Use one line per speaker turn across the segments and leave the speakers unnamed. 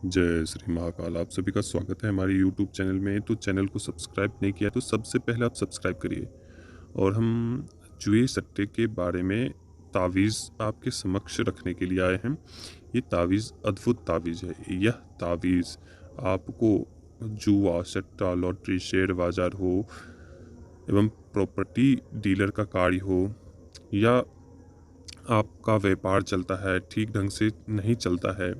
जय श्री महाकाल। आप सभी का स्वागत है हमारे YouTube चैनल में। तो चैनल को सब्सक्राइब नहीं किया तो सबसे पहले आप सब्सक्राइब करिए। और हम जुए सट्टे के बारे में तावीज़ आपके समक्ष रखने के लिए आए हैं। ये तावीज़ अद्भुत तावीज़ है। यह तावीज़ आपको जुआ, सट्टा, लॉटरी, शेयर बाजार हो एवं प्रॉपर्टी डीलर का कार्य हो या आपका व्यापार चलता है ठीक ढंग से नहीं चलता है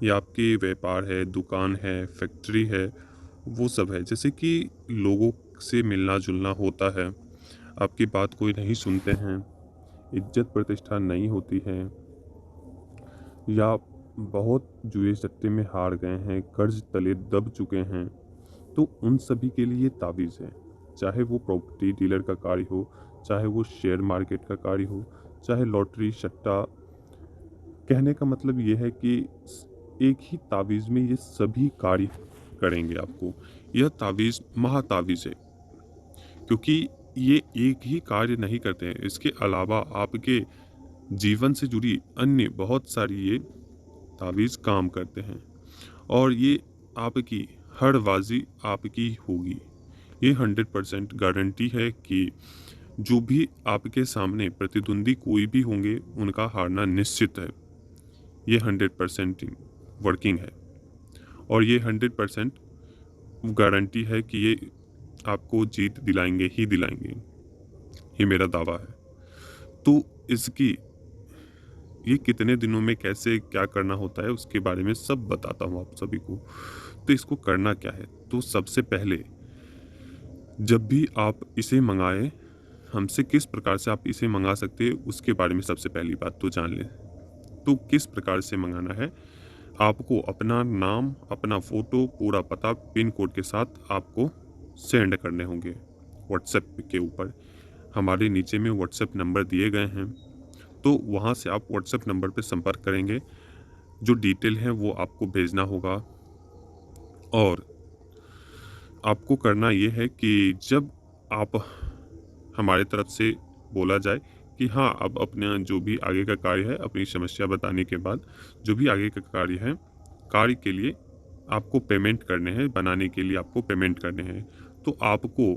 या आपके व्यापार है, दुकान है, फैक्ट्री है, वो सब है। जैसे कि लोगों से मिलना जुलना होता है, आपकी बात कोई नहीं सुनते हैं, इज्जत प्रतिष्ठा नहीं होती है, या बहुत जुए सट्टे में हार गए हैं, कर्ज तले दब चुके हैं, तो उन सभी के लिए तावीज़ है। चाहे वो प्रॉपर्टी डीलर का कार्य हो, चाहे वो शेयर मार्केट का कार्य हो, चाहे लॉटरी सट्टा। कहने का मतलब ये है कि एक ही तावीज़ में ये सभी कार्य करेंगे आपको। यह तावीज़ महातावीज़ है, क्योंकि ये एक ही कार्य नहीं करते हैं, इसके अलावा आपके जीवन से जुड़ी अन्य बहुत सारी ये तावीज़ काम करते हैं और ये आपकी हर बाजी आपकी होगी। ये 100% गारंटी है कि जो भी आपके सामने प्रतिद्वंदी कोई भी होंगे, उनका हारना निश्चित है। ये 100% वर्किंग है और ये 100% गारंटी है कि ये आपको जीत दिलाएंगे ही दिलाएंगे। ये मेरा दावा है। तो इसकी ये कितने दिनों में कैसे क्या करना होता है उसके बारे में सब बताता हूँ आप सभी को। तो इसको करना क्या है, तो सबसे पहले जब भी आप इसे मंगाएं, हमसे किस प्रकार से आप इसे मंगा सकते हैं उसके बारे में सबसे पहली बात तो जान लें। तो किस प्रकार से मंगाना है, आपको अपना नाम, अपना फ़ोटो, पूरा पता, पिन कोड के साथ आपको सेंड करने होंगे व्हाट्सएप के ऊपर। हमारे नीचे में व्हाट्सएप नंबर दिए गए हैं, तो वहाँ से आप व्हाट्सएप नंबर पर संपर्क करेंगे। जो डिटेल है वो आपको भेजना होगा और आपको करना ये है कि जब आप हमारे तरफ से बोला जाए कि हाँ, अब अपना जो भी आगे का कार्य है, अपनी समस्या बताने के बाद जो भी आगे का कार्य है, कार्य के लिए आपको पेमेंट करने हैं, बनाने के लिए आपको पेमेंट करने हैं। तो आपको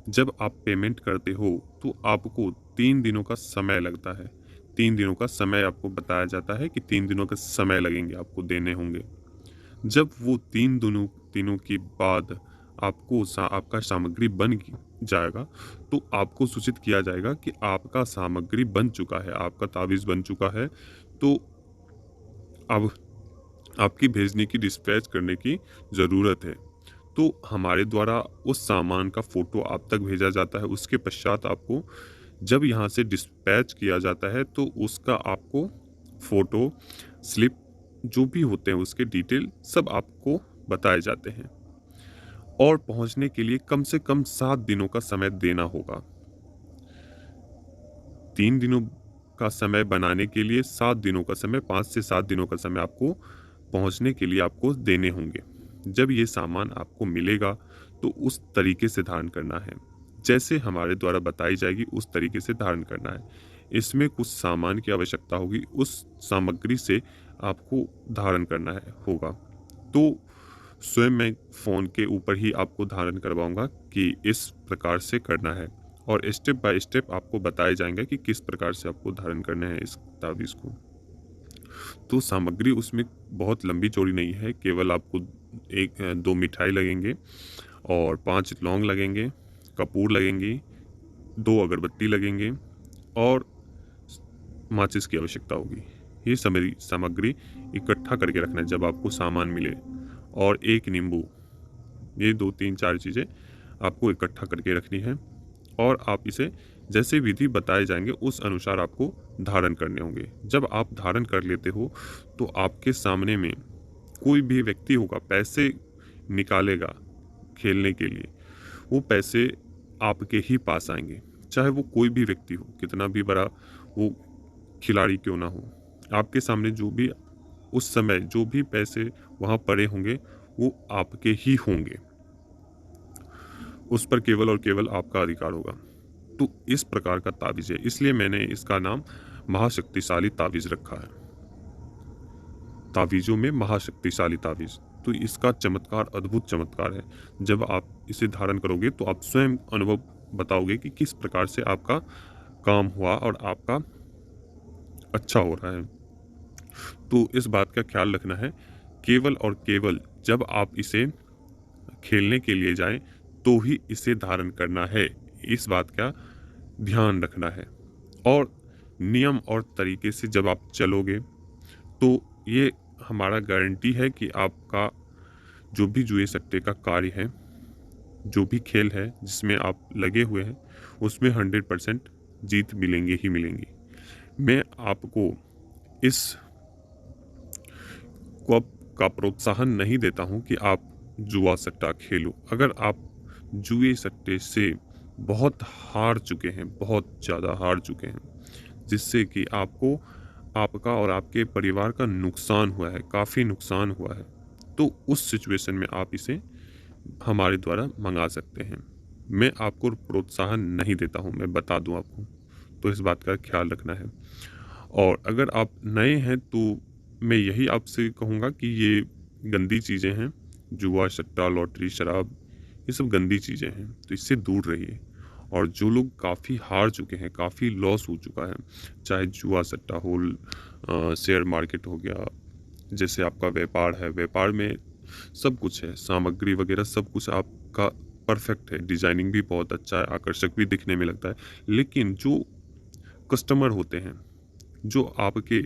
जब आप पेमेंट करते हो तो आपको 3 दिनों का समय लगता है। 3 दिनों का समय आपको बताया जाता है कि 3 दिनों का समय लगेंगे, आपको देने होंगे। जब वो 3 दिनों के बाद आपका सामग्री बन जाएगा, तो आपको सूचित किया जाएगा कि आपका सामग्री बन चुका है, आपका तावीज़ बन चुका है। तो अब आपकी भेजने की डिस्पैच करने की ज़रूरत है। तो हमारे द्वारा उस सामान का फ़ोटो आप तक भेजा जाता है। उसके पश्चात आपको जब यहाँ से डिस्पैच किया जाता है तो उसका आपको फ़ोटो, स्लिप जो भी होते हैं उसके डिटेल सब आपको बताए जाते हैं और पहुँचने के लिए कम से कम 7 दिनों का समय देना होगा। 3 दिनों का समय बनाने के लिए 7 दिनों का समय, 5 से 7 दिनों का समय आपको पहुँचने के लिए आपको देने होंगे। जब ये सामान आपको मिलेगा तो उस तरीके से धारण करना है, जैसे हमारे द्वारा बताई जाएगी उस तरीके से धारण करना है। इसमें कुछ सामान की आवश्यकता होगी, उस सामग्री से आपको धारण करना है होगा। तो स्वयं मैं फ़ोन के ऊपर ही आपको धारण करवाऊँगा कि इस प्रकार से करना है और स्टेप बाय स्टेप आपको बताया जाएगा कि किस प्रकार से आपको धारण करना है इस तावीज़ को। तो सामग्री उसमें बहुत लंबी चौड़ी नहीं है, केवल आपको 2 मिठाई लगेंगे और 5 लौंग लगेंगे, कपूर लगेंगी, 2 अगरबत्ती लगेंगे और माचिस की आवश्यकता होगी। ये सारी सामग्री इकट्ठा करके रखना है जब आपको सामान मिले, और 1 नींबू। ये 2, 3, 4 चीज़ें आपको इकट्ठा करके रखनी है और आप इसे जैसे विधि बताए जाएंगे उस अनुसार आपको धारण करने होंगे। जब आप धारण कर लेते हो तो आपके सामने में कोई भी व्यक्ति होगा, पैसे निकालेगा खेलने के लिए, वो पैसे आपके ही पास आएंगे, चाहे वो कोई भी व्यक्ति हो, कितना भी बड़ा वो खिलाड़ी क्यों ना हो। आपके सामने जो भी उस समय जो भी पैसे वहाँ पड़े होंगे वो आपके ही होंगे, उस पर केवल और केवल आपका अधिकार होगा। तो इस प्रकार का तावीज़ है, इसलिए मैंने इसका नाम महाशक्तिशाली तावीज़ रखा है। तावीज़ों में महाशक्तिशाली तावीज़। तो इसका चमत्कार अद्भुत चमत्कार है। जब आप इसे धारण करोगे तो आप स्वयं अनुभव बताओगे कि किस प्रकार से आपका काम हुआ और आपका अच्छा हो रहा है। तो इस बात का ख्याल रखना है, केवल और केवल जब आप इसे खेलने के लिए जाएं तो ही इसे धारण करना है। इस बात का ध्यान रखना है और नियम और तरीके से जब आप चलोगे तो ये हमारा गारंटी है कि आपका जो भी जुए सट्टे का कार्य है, जो भी खेल है जिसमें आप लगे हुए हैं, उसमें 100% जीत मिलेंगे ही मिलेंगी। मैं आपको इस को का प्रोत्साहन नहीं देता हूँ कि आप जुआ सट्टा खेलो। अगर आप जुए सट्टे से बहुत हार चुके हैं, बहुत ज़्यादा हार चुके हैं, जिससे कि आपको आपका और आपके परिवार का नुकसान हुआ है, काफ़ी नुकसान हुआ है, तो उस सिचुएशन में आप इसे हमारे द्वारा मंगा सकते हैं। मैं आपको प्रोत्साहन नहीं देता हूँ, मैं बता दूँ आपको, तो इस बात का ख्याल रखना है। और अगर आप नए हैं तो मैं यही आपसे कहूँगा कि ये गंदी चीज़ें हैं, जुआ, सट्टा, लॉटरी, शराब, ये सब गंदी चीज़ें हैं, तो इससे दूर रहिए। और जो लोग काफ़ी हार चुके हैं, काफ़ी लॉस हो चुका है, चाहे जुआ, सट्टा हो, शेयर मार्केट हो गया, जैसे आपका व्यापार है, व्यापार में सब कुछ है, सामग्री वगैरह सब कुछ आपका परफेक्ट है, डिज़ाइनिंग भी बहुत अच्छा है, आकर्षक भी दिखने में लगता है, लेकिन जो कस्टमर होते हैं, जो आपके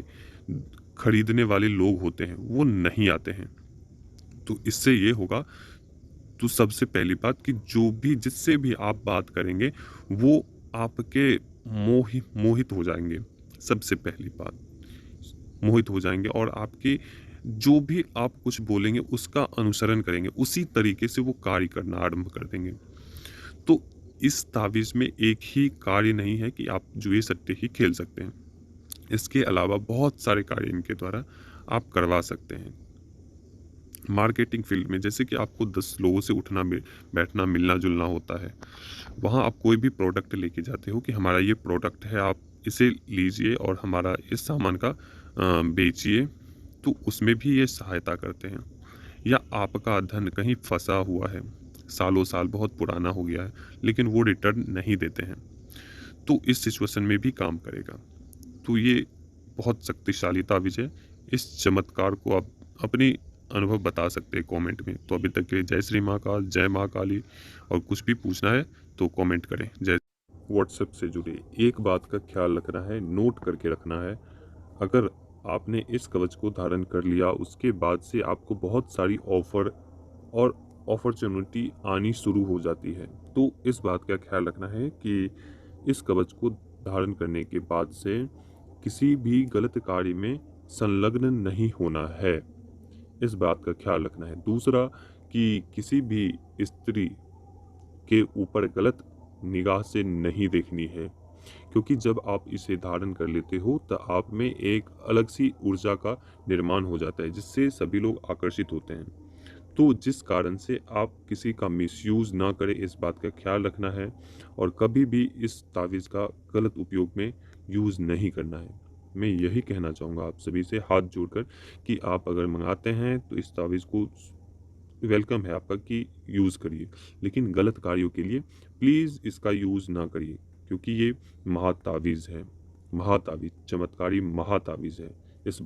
खरीदने वाले लोग होते हैं, वो नहीं आते हैं। तो इससे ये होगा, तो सबसे पहली बात कि जो भी जिससे भी आप बात करेंगे वो आपके मोहित हो जाएंगे। सबसे पहली बात, मोहित हो जाएंगे और आपके जो भी आप कुछ बोलेंगे उसका अनुसरण करेंगे, उसी तरीके से वो कार्य करना आरंभ कर देंगे। तो इस तावीज़ में एक ही कार्य नहीं है कि आप जुए सट्टे ही खेल सकते हैं, इसके अलावा बहुत सारे कार्य इनके द्वारा आप करवा सकते हैं। मार्केटिंग फील्ड में जैसे कि आपको 10 लोगों से उठना बैठना मिलना जुलना होता है, वहाँ आप कोई भी प्रोडक्ट लेके जाते हो कि हमारा ये प्रोडक्ट है, आप इसे लीजिए और हमारा इस सामान का बेचिए, तो उसमें भी ये सहायता करते हैं। या आपका धन कहीं फंसा हुआ है, सालों साल बहुत पुराना हो गया है, लेकिन वो रिटर्न नहीं देते हैं, तो इस सिचुएशन में भी काम करेगा। तो ये बहुत शक्तिशाली ताबीज़ है। इस चमत्कार को आप अपनी अनुभव बता सकते हैं कमेंट में। तो अभी तक के लिए जय श्री महाकाल, जय माँ काली। और कुछ भी पूछना है तो कमेंट करें। जय। व्हाट्सएप से जुड़े एक बात का ख्याल रखना है, नोट करके रखना है। अगर आपने इस कवच को धारण कर लिया, उसके बाद से आपको बहुत सारी ऑफर और अपॉर्चुनिटी आनी शुरू हो जाती है। तो इस बात का ख्याल रखना है कि इस कवच को धारण करने के बाद से किसी भी गलत कार्य में संलग्न नहीं होना है, इस बात का ख्याल रखना है। दूसरा कि किसी भी स्त्री के ऊपर गलत निगाह से नहीं देखनी है, क्योंकि जब आप इसे धारण कर लेते हो तो आप में एक अलग सी ऊर्जा का निर्माण हो जाता है, जिससे सभी लोग आकर्षित होते हैं। तो जिस कारण से आप किसी का मिसयूज़ ना करें, इस बात का ख्याल रखना है और कभी भी इस तावीज़ का गलत उपयोग में यूज़ नहीं करना है। मैं यही कहना चाहूँगा आप सभी से हाथ जोड़कर कि आप अगर मंगाते हैं तो इस तावीज़ को वेलकम है आपका कि यूज़ करिए, लेकिन गलत कार्यों के लिए प्लीज़ इसका यूज़ ना करिए, क्योंकि ये महातावीज़ है, महातावीज़, चमत्कारी महातावीज़ है। इस